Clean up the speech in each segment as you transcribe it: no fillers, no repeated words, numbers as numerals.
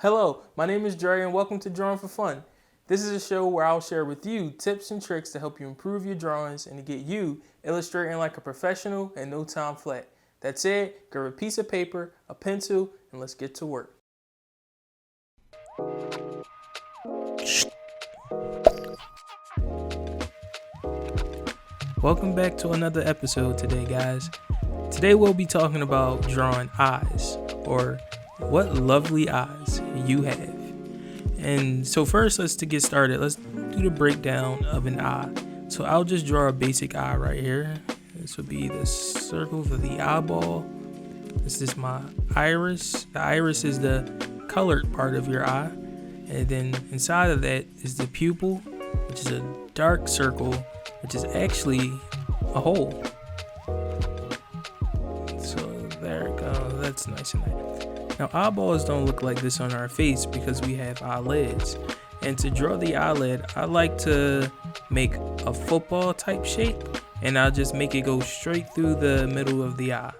Hello, my name is Dre and welcome to Drawing for Fun. This is a show where I'll share with you tips and tricks to help you improve your drawings and to get you illustrating like a professional in no time flat. That's it, grab a piece of paper, a pencil, and let's get to work. Welcome back to another episode today, guys. Today we'll be talking about drawing eyes, or what lovely eyes you have. And so first, to get started, let's do the breakdown of an eye. So I'll just draw a basic eye right here. This will be the circle for the eyeball. This is my iris. The iris is the colored part of your eye. And then inside of that is the pupil, which is a dark circle, which is actually a hole. So there it goes. That's nice and nice. Now, eyeballs don't look like this on our face because we have eyelids. And to draw the eyelid, I like to make a football type shape, and I'll just make it go straight through the middle of the eye.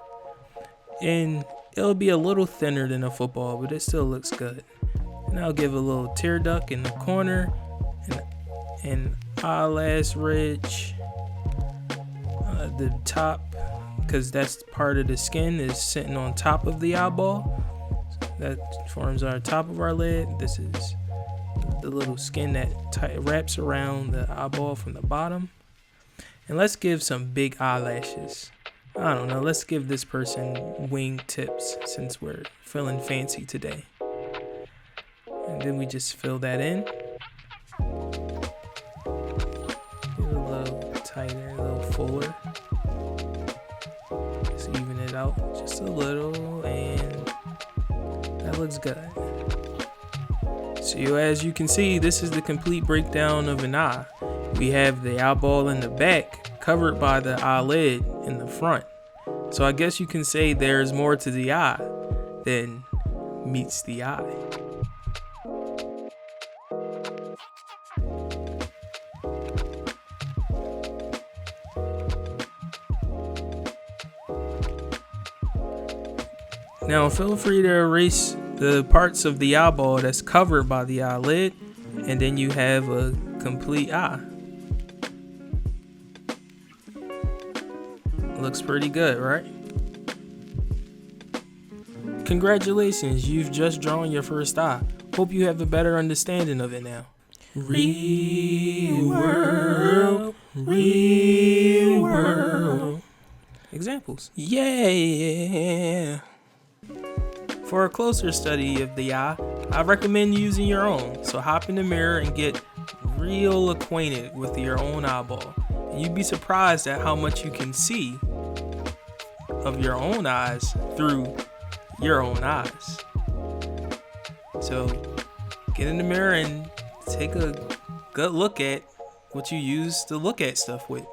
And it'll be a little thinner than a football, but it still looks good. And I'll give a little tear duct in the corner, and eyelash ridge, the top, because that's part of the skin is sitting on top of the eyeball. That forms our top of our lid. This is the little skin that wraps around the eyeball from the bottom. And let's give some big eyelashes. I don't know, let's give this person wing tips since we're feeling fancy today. And then we just fill that in. Get a little tighter, a little fuller. Just even it out just a little, and that looks good. So as you can see, this is the complete breakdown of an eye. We have the eyeball in the back covered by the eyelid in the front. So I guess you can say there's more to the eye than meets the eye. Now feel free to erase the parts of the eyeball that's covered by the eyelid, and then you have a complete eye. Looks pretty good, right? Congratulations, you've just drawn your first eye. Hope you have a better understanding of it now. Real world, real world. Examples. Yeah. For a closer study of the eye, I recommend using your own. So hop in the mirror and get real acquainted with your own eyeball. And you'd be surprised at how much you can see of your own eyes through your own eyes. So get in the mirror and take a good look at what you use to look at stuff with.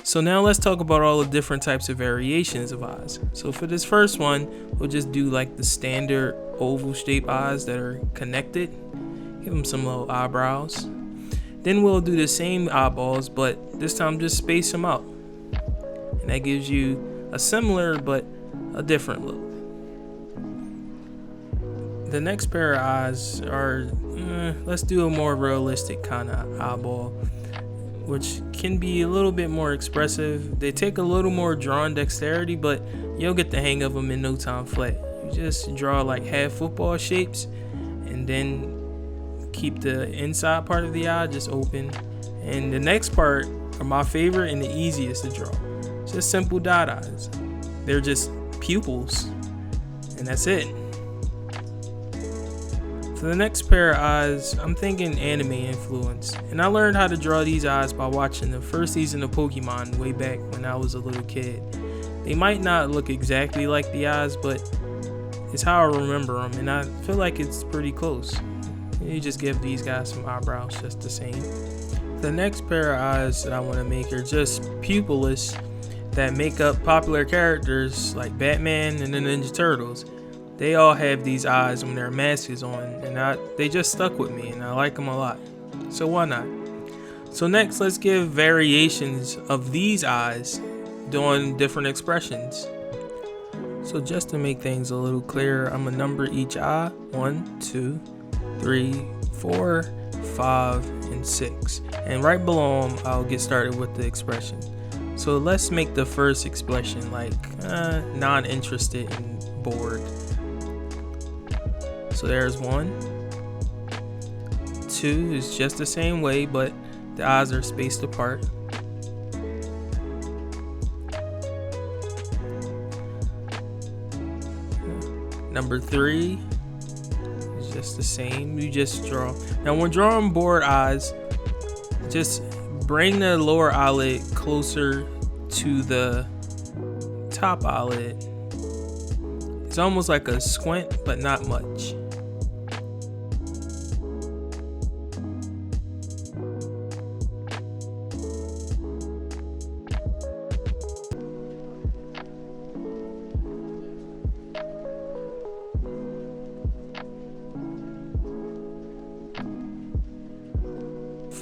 So now let's talk about all the different types of variations of eyes. So for this first one, we'll just do like the standard oval shaped eyes that are connected. Give them some little eyebrows. Then we'll do the same eyeballs, but this time just space them out. And that gives you a similar but a different look. The next pair of eyes are, let's do a more realistic kind of eyeball, which can be a little bit more expressive. They take a little more drawing dexterity, but you'll get the hang of them in no time flat. You just draw like half football shapes, and then keep the inside part of the eye just open. And the next part are my favorite and the easiest to draw. Just simple dot eyes. They're just pupils, and that's it. For the next pair of eyes, I'm thinking anime influence, and I learned how to draw these eyes by watching the first season of Pokemon way back when I was a little kid. They might not look exactly like the eyes, but it's how I remember them, and I feel like it's pretty close. You just give these guys some eyebrows just the same. The next pair of eyes that I want to make are just pupilless that make up popular characters like Batman and the Ninja Turtles. They all have these eyes when their mask is on, and they just stuck with me, and I like them a lot. So why not? So next, let's give variations of these eyes doing different expressions. So just to make things a little clearer, I'm gonna number each eye. 1, 2, 3, 4, 5, and 6. And right below them, I'll get started with the expression. So let's make the first expression like non-interested and bored. So there's 1. 2 is just the same way, but the eyes are spaced apart. Number 3 is just the same. You just draw. Now when drawing bored eyes, just bring the lower eyelid closer to the top eyelid. It's almost like a squint, but not much.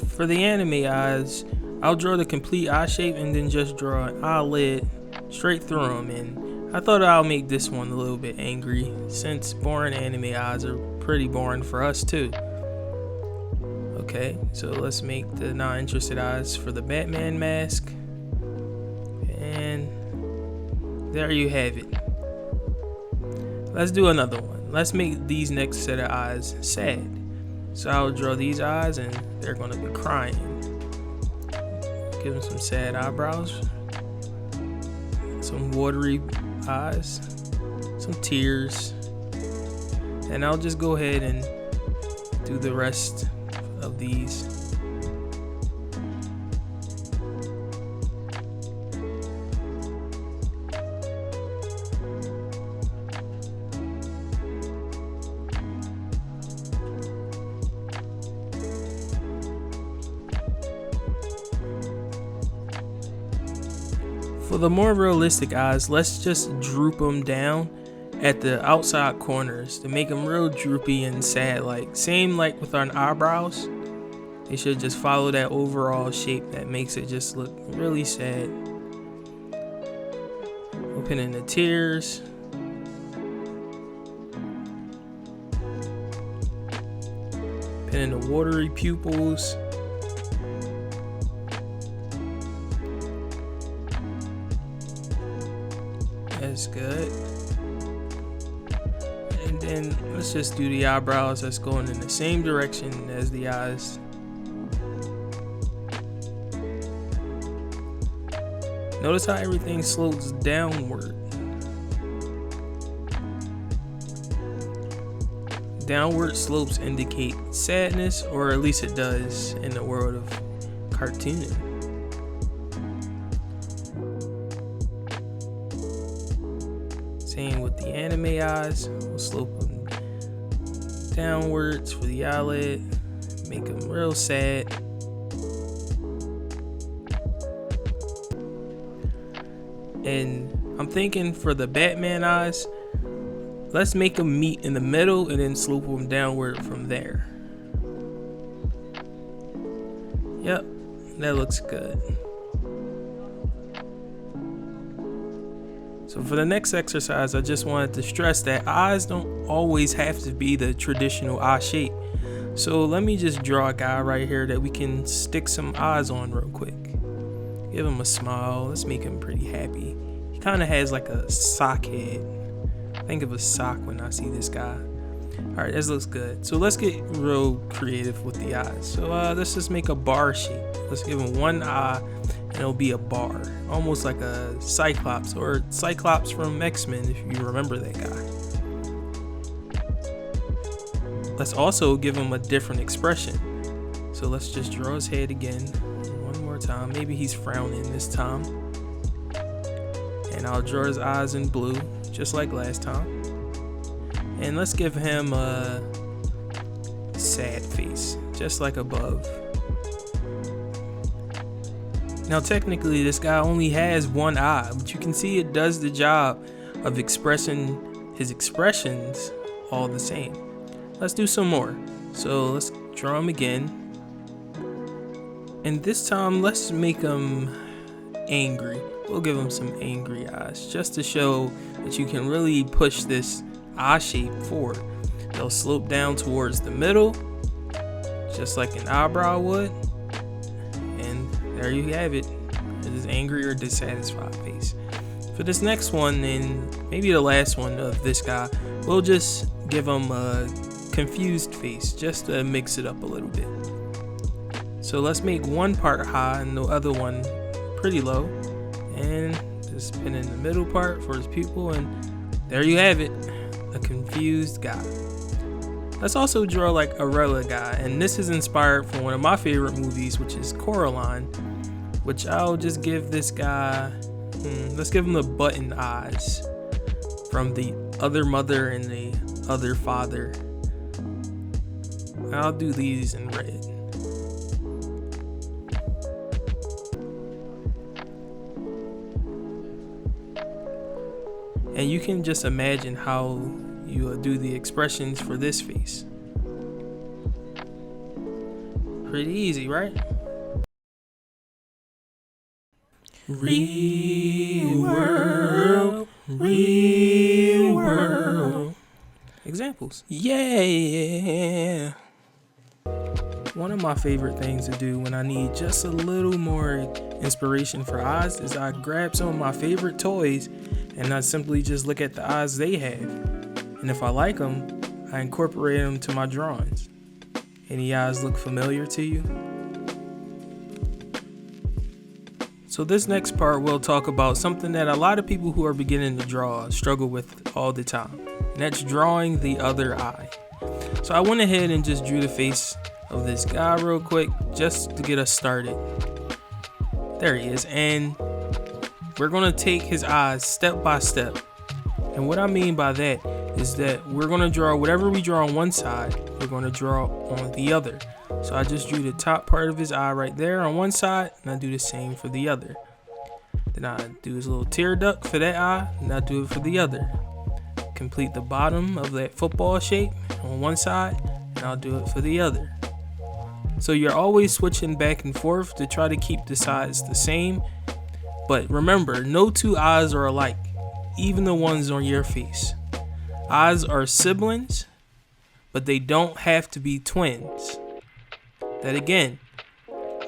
For the anime eyes, I'll draw the complete eye shape and then just draw an eyelid straight through them. And I thought I'll make this one a little bit angry, since boring anime eyes are pretty boring for us too. Okay, so let's make the non-interested eyes for the Batman mask. And there you have it. Let's do another one. Let's make these next set of eyes sad. So I'll draw these eyes and they're gonna be crying. Give them some sad eyebrows, some watery eyes, some tears. And I'll just go ahead and do the rest of these. For the more realistic eyes, let's just droop them down at the outside corners to make them real droopy and sad, like same like with our eyebrows. They should just follow that overall shape that makes it just look really sad. Open in the tears. Pin in the watery pupils. That's good. And then let's just do the eyebrows that's going in the same direction as the eyes. Notice how everything slopes downward. Downward slopes indicate sadness, or at least it does in the world of cartooning. Same with the anime eyes. We'll slope them downwards for the eyelid, make them real sad. And I'm thinking for the Batman eyes, let's make them meet in the middle and then slope them downward from there. Yep, that looks good. So for the next exercise, I just wanted to stress that eyes don't always have to be the traditional eye shape. So let me just draw a guy right here that we can stick some eyes on real quick. Give him a smile. Let's make him pretty happy. He kind of has like a sock head. Think of a sock when I see this guy. Alright, this looks good. So let's get real creative with the eyes. So let's just make a bar shape. Let's give him one eye and it'll be a bar. Almost like a Cyclops, or Cyclops from X-Men if you remember that guy. Let's also give him a different expression. So let's just draw his head again one more time. Maybe he's frowning this time. And I'll draw his eyes in blue, just like last time. And let's give him a sad face, just like above. Now technically this guy only has one eye, but you can see it does the job of expressing his expressions all the same. Let's do some more. So let's draw him again. And this time let's make him angry. We'll give him some angry eyes just to show but you can really push this eye shape forward. They'll slope down towards the middle, just like an eyebrow would. And there you have it. It is angry or dissatisfied face. For this next one, and maybe the last one of this guy, we'll just give him a confused face, just to mix it up a little bit. So let's make one part high and the other one pretty low, and just pin in the middle part for his pupil, and there you have it, a confused guy. Let's also draw like a Rella guy, and this is inspired from one of my favorite movies, which is Coraline, which I'll just give this guy, let's give him the button eyes from the other mother and the other father. I'll do these in red. And you can just imagine how you do the expressions for this face. Pretty easy, right? Real world, real world. Examples. Yeah. One of my favorite things to do when I need just a little more inspiration for eyes is I grab some of my favorite toys and I simply just look at the eyes they have. And if I like them, I incorporate them to my drawings. Any eyes look familiar to you? So this next part we'll talk about something that a lot of people who are beginning to draw struggle with all the time, and that's drawing the other eye. So I went ahead and just drew the face of this guy real quick just to get us started. There he is, and we're gonna take his eyes step by step. And what I mean by that is that we're gonna draw whatever we draw on one side, we're gonna draw on the other. So I just drew the top part of his eye right there on one side, and I do the same for the other. Then I do his little tear duct for that eye, and I do it for the other. Complete the bottom of that football shape on one side, and I'll do it for the other. So you're always switching back and forth to try to keep the sides the same. But remember, no two eyes are alike, even the ones on your face. Eyes are siblings, but they don't have to be twins. That again,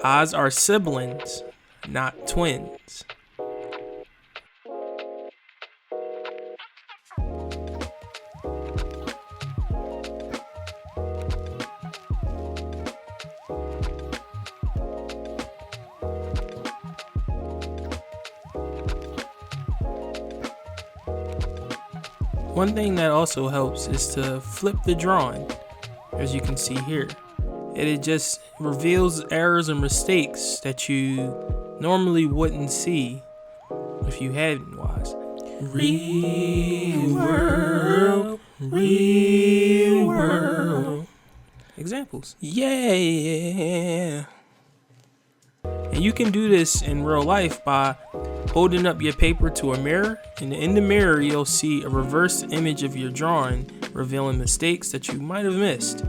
eyes are siblings, not twins. One thing that also helps is to flip the drawing, as you can see here. It just reveals errors and mistakes that you normally wouldn't see if you hadn't watched. Real world, real world. Examples. Yeah. And you can do this in real life by holding up your paper to a mirror, and in the mirror you'll see a reverse image of your drawing, revealing mistakes that you might have missed.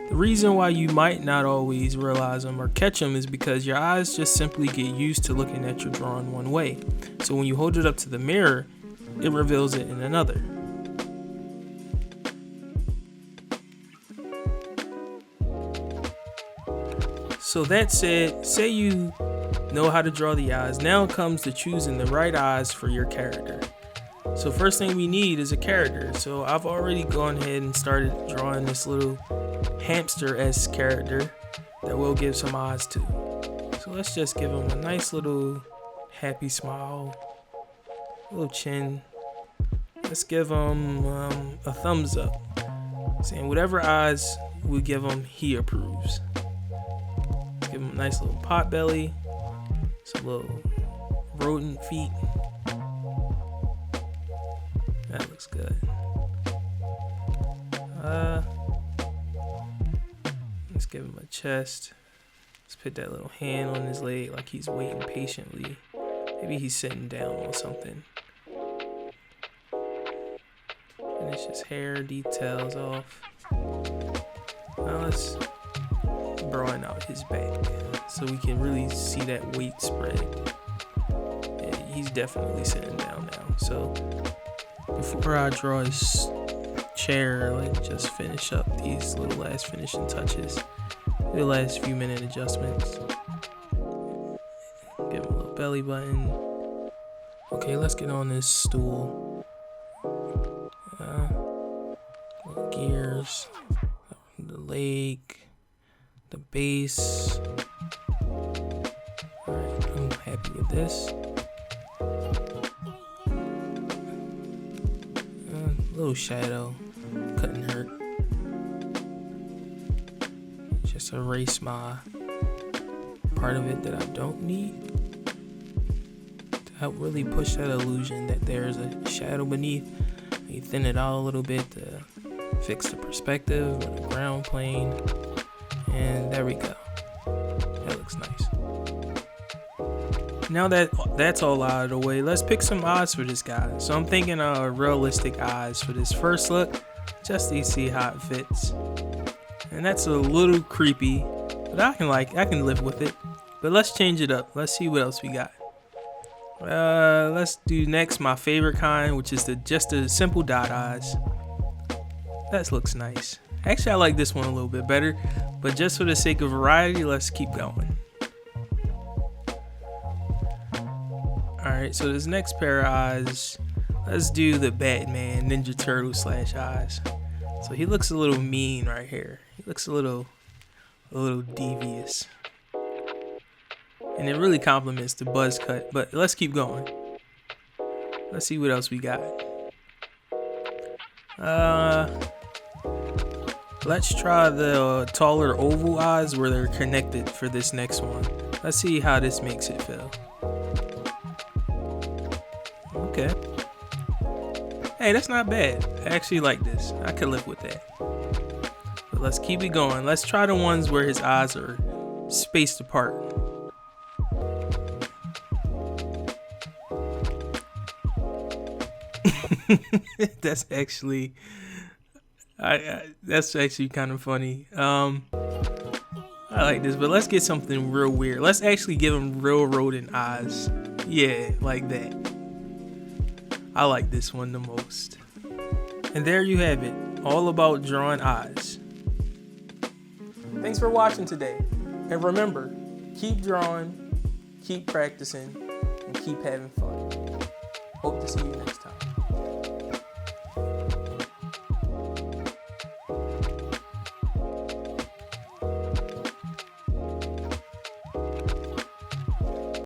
The reason why you might not always realize them or catch them is because your eyes just simply get used to looking at your drawing one way. So when you hold it up to the mirror, it reveals it in another. So that said, say you know how to draw the eyes. Now it comes to choosing the right eyes for your character. So first thing we need is a character. So I've already gone ahead and started drawing this little hamster-esque character that we'll give some eyes to. So let's just give him a nice little happy smile, a little chin. Let's give him a thumbs up, saying whatever eyes we give him, he approves. Let's give him a nice little pot belly, some little rodent feet. That looks good. Let's give him a chest. Let's put that little hand on his leg like he's waiting patiently. Maybe he's sitting down on something. Finish his hair details off. Now let's broaden out his back so we can really see that weight spread. Yeah, he's definitely sitting down now. So Before I draw his chair, let's just finish up these little last finishing touches. The last few minute adjustments. Give him a little belly button. Okay, let's get on this stool. Little gears. The leg. The base. Alright, I'm happy with this. Little shadow. Couldn't hurt. Just erase my part of it that I don't need to help really push that illusion that there's a shadow beneath. You thin it out a little bit to fix the perspective or the ground plane, and there we go. That looks nice. Now that that's all out of the way, let's pick some eyes for this guy. So I'm thinking realistic eyes for this first look, just to see how it fits. And that's a little creepy, but I can live with it. But let's change it up. Let's see what else we got. Let's do next my favorite kind, which is just the simple dot eyes. That looks nice. Actually, I like this one a little bit better, but just for the sake of variety, let's keep going. Alright, so this next pair of eyes, let's do the Batman Ninja Turtle / eyes. So he looks a little mean right here. He looks a little devious. And it really complements the buzz cut, but let's keep going. Let's see what else we got. Let's try the taller oval eyes where they're connected for this next one. Let's see how this makes it feel. Okay. Hey, that's not bad. I actually like this. I could live with that. But let's keep it going. Let's try the ones where his eyes are spaced apart. That's actually kind of funny. I like this, but let's get something real weird. Let's actually give him real rodent eyes. Yeah, like that. I like this one the most. And there you have it, all about drawing eyes. Thanks for watching today. And remember, keep drawing, keep practicing, and keep having fun. Hope to see you next time.